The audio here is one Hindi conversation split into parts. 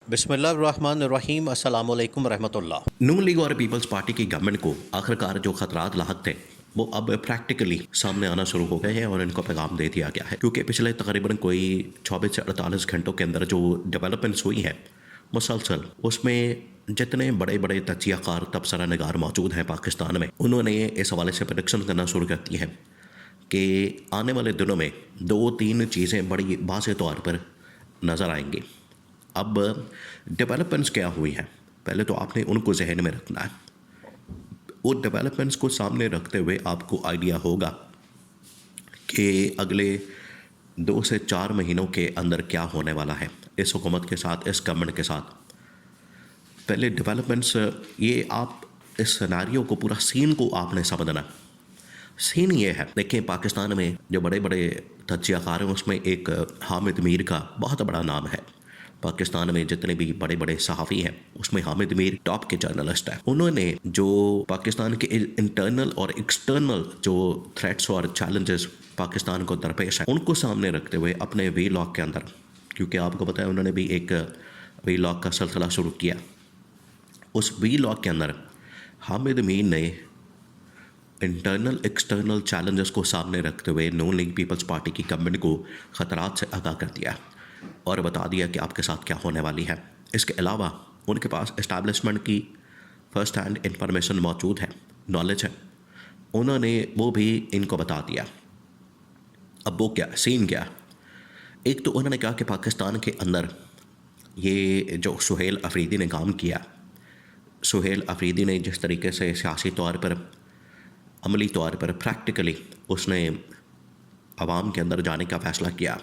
बिस्मिल्लाहिर्रहमानिर्रहीम अस्सलामु अलैकुम रहमतुल्लाह। नून लीग और पीपल्स पार्टी की गवर्नमेंट को आखिरकार जो खतरात लाहक थे वो अब प्रैक्टिकली सामने आना शुरू हो गए हैं और इनको पैगाम दे दिया गया है, क्योंकि पिछले तकरीबन कोई 24 से 48 घंटों के अंदर जो डेवलपमेंट्स हुई हैं मुसलसल, उसमें जितने बड़े बड़े तजियाकार तबसरा नगार मौजूद हैं पाकिस्तान में, उन्होंने इस हवाले से प्रेडिक्शन करना शुरू कर दी है कि आने वाले दिनों में 2-3 चीज़ें बड़ी वाज़ेह तौर पर नज़र आएंगी। अब डेवलपमेंट्स क्या हुई हैं, पहले तो आपने उनको जहन में रखना है। वो डेवलपमेंट्स को सामने रखते हुए आपको आइडिया होगा कि अगले 2 से 4 महीनों के अंदर क्या होने वाला है इस हुकूमत के साथ, इस गवर्नमेंट के साथ। पहले डेवलपमेंट्स, ये आप इस सिनेरियो को, पूरा सीन को आपने समझना। सीन ये है, देखिए पाकिस्तान में जो बड़े बड़े तजियाकार हैं उसमें एक हामिद मीर का बहुत बड़ा नाम है। पाकिस्तान में जितने भी बड़े बड़े सहाफ़ी हैं उसमें हामिद मीर टॉप के जर्नलिस्ट हैं। उन्होंने जो पाकिस्तान के इंटरनल और एक्सटर्नल जो थ्रेट्स और चैलेंजेस पाकिस्तान को दरपेश हैं उनको सामने रखते हुए अपने वीलॉग के अंदर, क्योंकि आपको पता है उन्होंने भी एक वीलॉग का सिलसिला शुरू किया, उस वीलॉग के अंदर हामिद मीर ने इंटरनल एक्सटर्नल चैलेंजेस को सामने रखते हुए नून लीग पीपल्स पार्टी की गवर्नमेंट को ख़तरात से आगाह कर दिया और बता दिया कि आपके साथ क्या होने वाली है। इसके अलावा उनके पास इस्टेब्लिशमेंट की फ़र्स्ट हैंड इंफॉर्मेशन मौजूद है, नॉलेज है, उन्होंने वो भी इनको बता दिया। अब वो क्या सीन क्या, एक तो उन्होंने कहा कि पाकिस्तान के अंदर ये जो सुहेल अफरीदी ने काम किया, सुहेल अफरीदी ने जिस तरीके से सियासी तौर पर, अमली तौर पर, प्रैक्टिकली उसने आवाम के अंदर जाने का फ़ैसला किया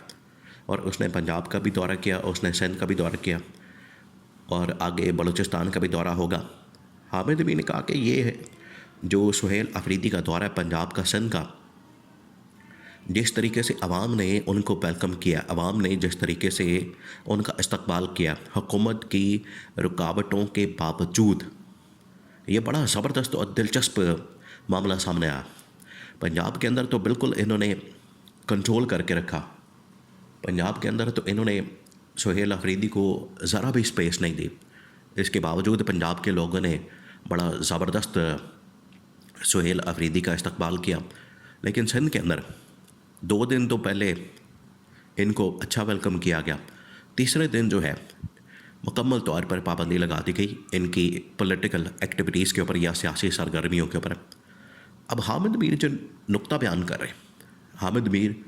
और उसने पंजाब का भी दौरा किया, उसने सिंध का भी दौरा किया और आगे बलूचिस्तान का भी दौरा होगा। हामिद भी ने कहा कि ये जो सुहेल अफरीदी का दौरा है पंजाब का, सिंध का, जिस तरीके से आवाम ने उनको वेलकम किया, आवाम ने जिस तरीके से उनका इस्तकबाल किया हुकूमत की रुकावटों के बावजूद, ये बड़ा ज़बरदस्त और दिलचस्प मामला सामने आया। पंजाब के अंदर तो बिल्कुल इन्होंने कंट्रोल करके रखा, पंजाब के अंदर तो इन्होंने सुहेल अफरीदी को ज़रा भी स्पेस नहीं दी। इसके बावजूद पंजाब के लोगों ने बड़ा ज़बरदस्त सुहेल अफरीदी का इस्तकबाल किया। लेकिन सिंध के अंदर 2 दिन तो पहले इनको अच्छा वेलकम किया गया, तीसरे दिन जो है मुकम्मल तौर पर पाबंदी लगा दी गई इनकी पॉलिटिकल एक्टिविटीज़ के ऊपर या सियासी सरगर्मियों के ऊपर। अब हामिद मीर जो नुक्ता बयान कर रहे हैं, हामिद मीर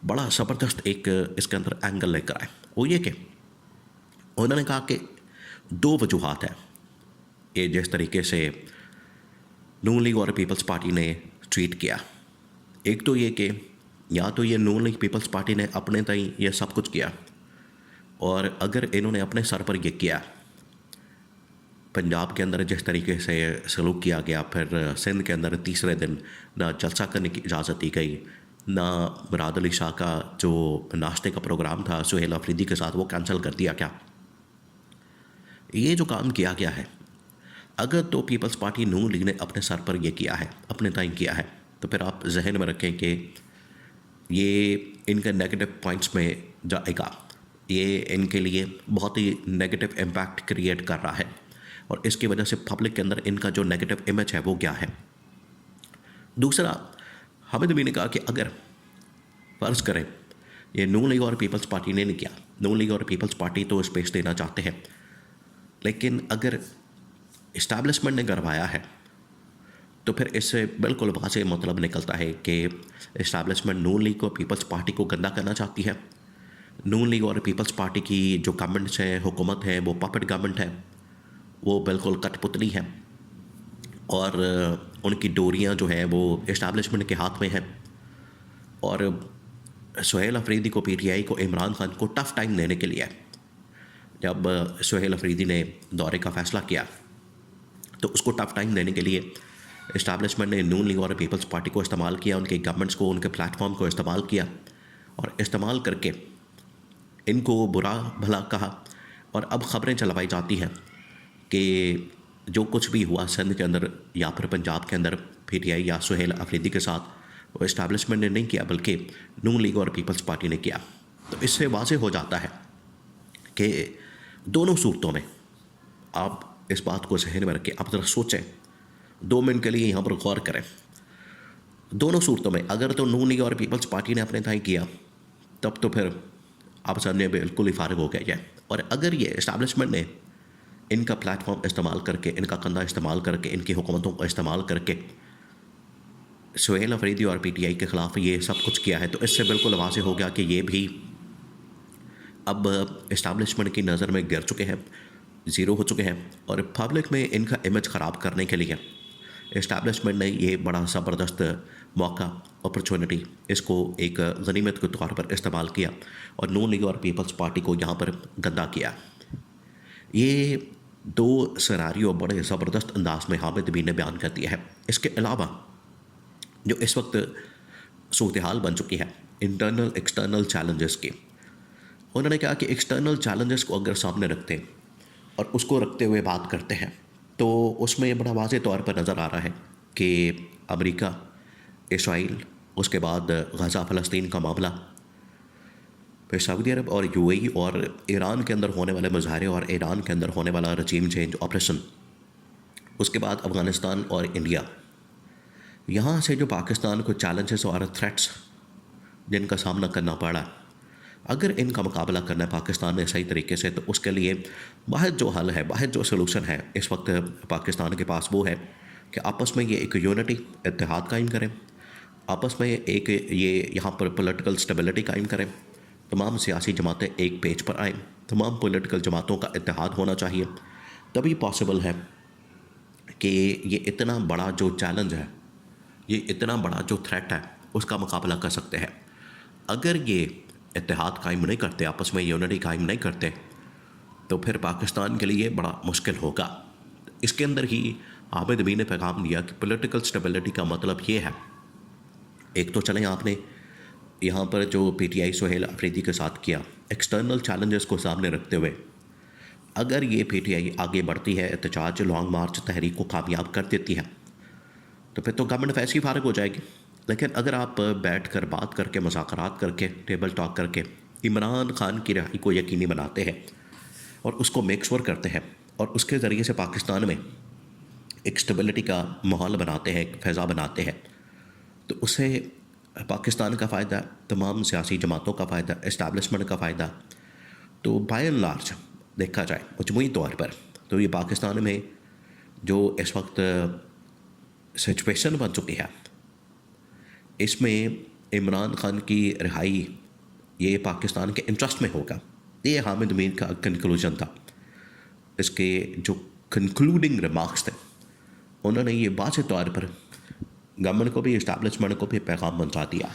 बड़ा ज़बरदस्त एक इसके अंदर एंगल लेकर आए। वो ये कि उन्होंने कहा कि 2 वजूहात हैं ये जिस तरीके से नून लीग और पीपल्स पार्टी ने ट्रीट किया। एक तो ये कि या तो ये नून लीग पीपल्स पार्टी ने अपने ताईं ये सब कुछ किया, और अगर इन्होंने अपने सर पर यह किया, पंजाब के अंदर जिस तरीके से सलूक किया गया, फिर सिंध के अंदर तीसरे दिन ना जलसा करने की इजाज़त दी गई, ना मुराद अली शाह का जो नाश्ते का प्रोग्राम था सुहेल अफरीदी के साथ वो कैंसिल कर दिया क्या। ये जो काम किया गया है, अगर तो पीपल्स पार्टी नून लीग ने अपने सर पर यह किया है, अपने ताईं किया है, तो फिर आप जहन में रखें कि ये इनके नेगेटिव पॉइंट्स में जाएगा, ये इनके लिए बहुत ही नेगेटिव इम्पैक्ट क्रिएट कर रहा है और इसकी वजह से पब्लिक के अंदर इनका जो नेगेटिव इमेज है वो क्या है। दूसरा, हामिद मीर ने कहा कि अगर फ़र्ज़ करें ये नून लीग और पीपल्स पार्टी ने नहीं किया, नून लीग और पीपल्स पार्टी तो स्पेस देना चाहते हैं, लेकिन अगर इस्टेब्लिशमेंट ने करवाया है तो फिर इससे बिल्कुल वाज़ेह मतलब निकलता है कि इस्टेब्लिशमेंट नून लीग और पीपल्स पार्टी को गंदा करना चाहती है। नून लीग और पीपल्स पार्टी की जो गवर्नमेंट्स है, हुकूमत है, वो पपेट गवर्नमेंट है, वो बिल्कुल कठपुतली है और उनकी डोरियां जो है वो इस्टेब्लिशमेंट के हाथ में है। और सुहेल अफरीदी को, पीटीआई को, इमरान खान को टफ़ टाइम देने के लिए जब सुहेल अफरीदी ने दौरे का फ़ैसला किया तो उसको टफ़ टाइम देने के लिए इस्टेब्लिशमेंट ने नून लीग और पीपल्स पार्टी को इस्तेमाल किया, उनके गवर्नमेंट्स को, उनके प्लेटफॉर्म को इस्तेमाल किया और इस्तेमाल करके इनको बुरा भला कहा। और अब ख़बरें चलवाई जाती हैं कि जो कुछ भी हुआ सिंध के अंदर या फिर पंजाब के अंदर पीटीआई या सुहेल अफरीदी के साथ, वो इस्टेब्लिशमेंट ने नहीं किया बल्कि नून लीग और पीपल्स पार्टी ने किया। तो इससे वाज़ेह हो जाता है कि दोनों सूरतों में आप इस बात को जहन में रखें, आप ज़रा सोचें, 2 मिनट के लिए यहाँ पर गौर करें। दोनों सूरतों में अगर तो नून लीग और पीपल्स पार्टी ने अपने ताई किया, तब तो फिर आप समझे बिल्कुल ही फारिग हो गया जाए। और अगर ये इस्टेब्लिशमेंट ने इनका प्लेटफॉर्म इस्तेमाल करके, इनका कंधा इस्तेमाल करके, इनकी हुकूमतों को इस्तेमाल करके सुहेल अफरीदी और पीटीआई के ख़िलाफ़ ये सब कुछ किया है, तो इससे बिल्कुल वाज़ेह हो गया कि ये भी अब इस्टेब्लिशमेंट की नज़र में गिर चुके हैं, ज़ीरो हो चुके हैं। और पब्लिक में इनका इमेज ख़राब करने के लिए इस्टेब्लिशमेंट ने ये बड़ा ज़बरदस्त मौका, अपॉर्चुनिटी, इसको एक गनीमत के तौर पर इस्तेमाल किया और नून लीग और पीपल्स पार्टी को यहाँ पर गंदा किया। ये 2 सिनारियो बड़े ज़बरदस्त अंदाज में हामिद अमीन ने बयान कर दिया है। इसके अलावा जो इस वक्त सूरत हाल बन चुकी है इंटरनल एक्सटर्नल चैलेंजेस की, उन्होंने कहा कि एक्सटर्नल चैलेंजेस को अगर सामने रखते हैं और उसको रखते हुए बात करते हैं, तो उसमें ये बड़ा वाज़ेह तौर पर नज़र आ रहा है कि अमेरिका, इसराइल, उसके बाद गज़ा फ़लस्तीन का मामला, फिर सऊदी अरब और यूएई और ईरान के अंदर होने वाले मुजाहरे और ईरान के अंदर होने वाला रजीम चेंज ऑपरेशन, उसके बाद अफ़गानिस्तान और इंडिया, यहाँ से जो पाकिस्तान को चैलेंजेस और थ्रेट्स जिनका सामना करना पड़ा, अगर इनका मुकाबला करना है पाकिस्तान ने सही तरीके से, तो उसके लिए वाहिद जो हल है, वाहिद जो सलूशन है इस वक्त पाकिस्तान के पास, वो है कि आपस में ये एक यूनिटी, इत्तेहाद कायम करें, आपस में एक ये यहाँ पर पॉलिटिकल स्टेबिलिटी कायम करें, तमाम सियासी जमातें एक पेज पर आएँ, तमाम पॉलिटिकल जमातों का इत्तेहाद होना चाहिए, तभी पॉसिबल है कि ये इतना बड़ा जो चैलेंज है, ये इतना बड़ा जो थ्रेट है, उसका मुकाबला कर सकते हैं। अगर ये इत्तेहाद कायम नहीं करते, आपस में यूनिटी कायम नहीं करते, तो फिर पाकिस्तान के लिए बड़ा मुश्किल होगा। इसके अंदर ही हामिद अमीन ने पैगाम दिया कि पॉलिटिकल स्टेबिलिटी का मतलब ये है, एक तो चलें आपने यहाँ पर जो पीटीआई सुहेल अफरीदी के साथ किया, एक्सटर्नल चैलेंजेस को सामने रखते हुए अगर ये पीटीआई आगे बढ़ती है, एहतजाज लॉन्ग मार्च तहरीक को कामयाब कर देती है, तो फिर तो गवर्नमेंट वैसे ही फारिग हो जाएगी। लेकिन अगर आप बैठ कर बात करके, मुज़ाकरात करके, टेबल टॉक करके इमरान खान की रिहाई को यकीनी बनाते हैं और उसको मेक श्योर करते हैं और उसके ज़रिए से पाकिस्तान में एक स्टेबिलिटी का माहौल बनाते हैं, एक फ़ैज़ा बनाते हैं, तो उससे पाकिस्तान का फ़ायदा, तमाम सियासी जमातों का फ़ायदा, इस्टेब्लिशमेंट का फ़ायदा। तो बाय एंड लार्ज देखा जाए मजमूई तौर पर, तो ये पाकिस्तान में जो इस वक्त सिचुएशन बन चुकी है, इसमें इमरान खान की रिहाई ये पाकिस्तान के इंटरेस्ट में होगा। ये हामिद अमीन का कंक्लूजन था। इसके जो कंक्लूडिंग रिमार्क्स थे, उन्होंने ये वाज़ेह तौर पर गवर्नमेंट को भी, इस्टेब्लिशमेंट को भी पैगाम पहुंचा दिया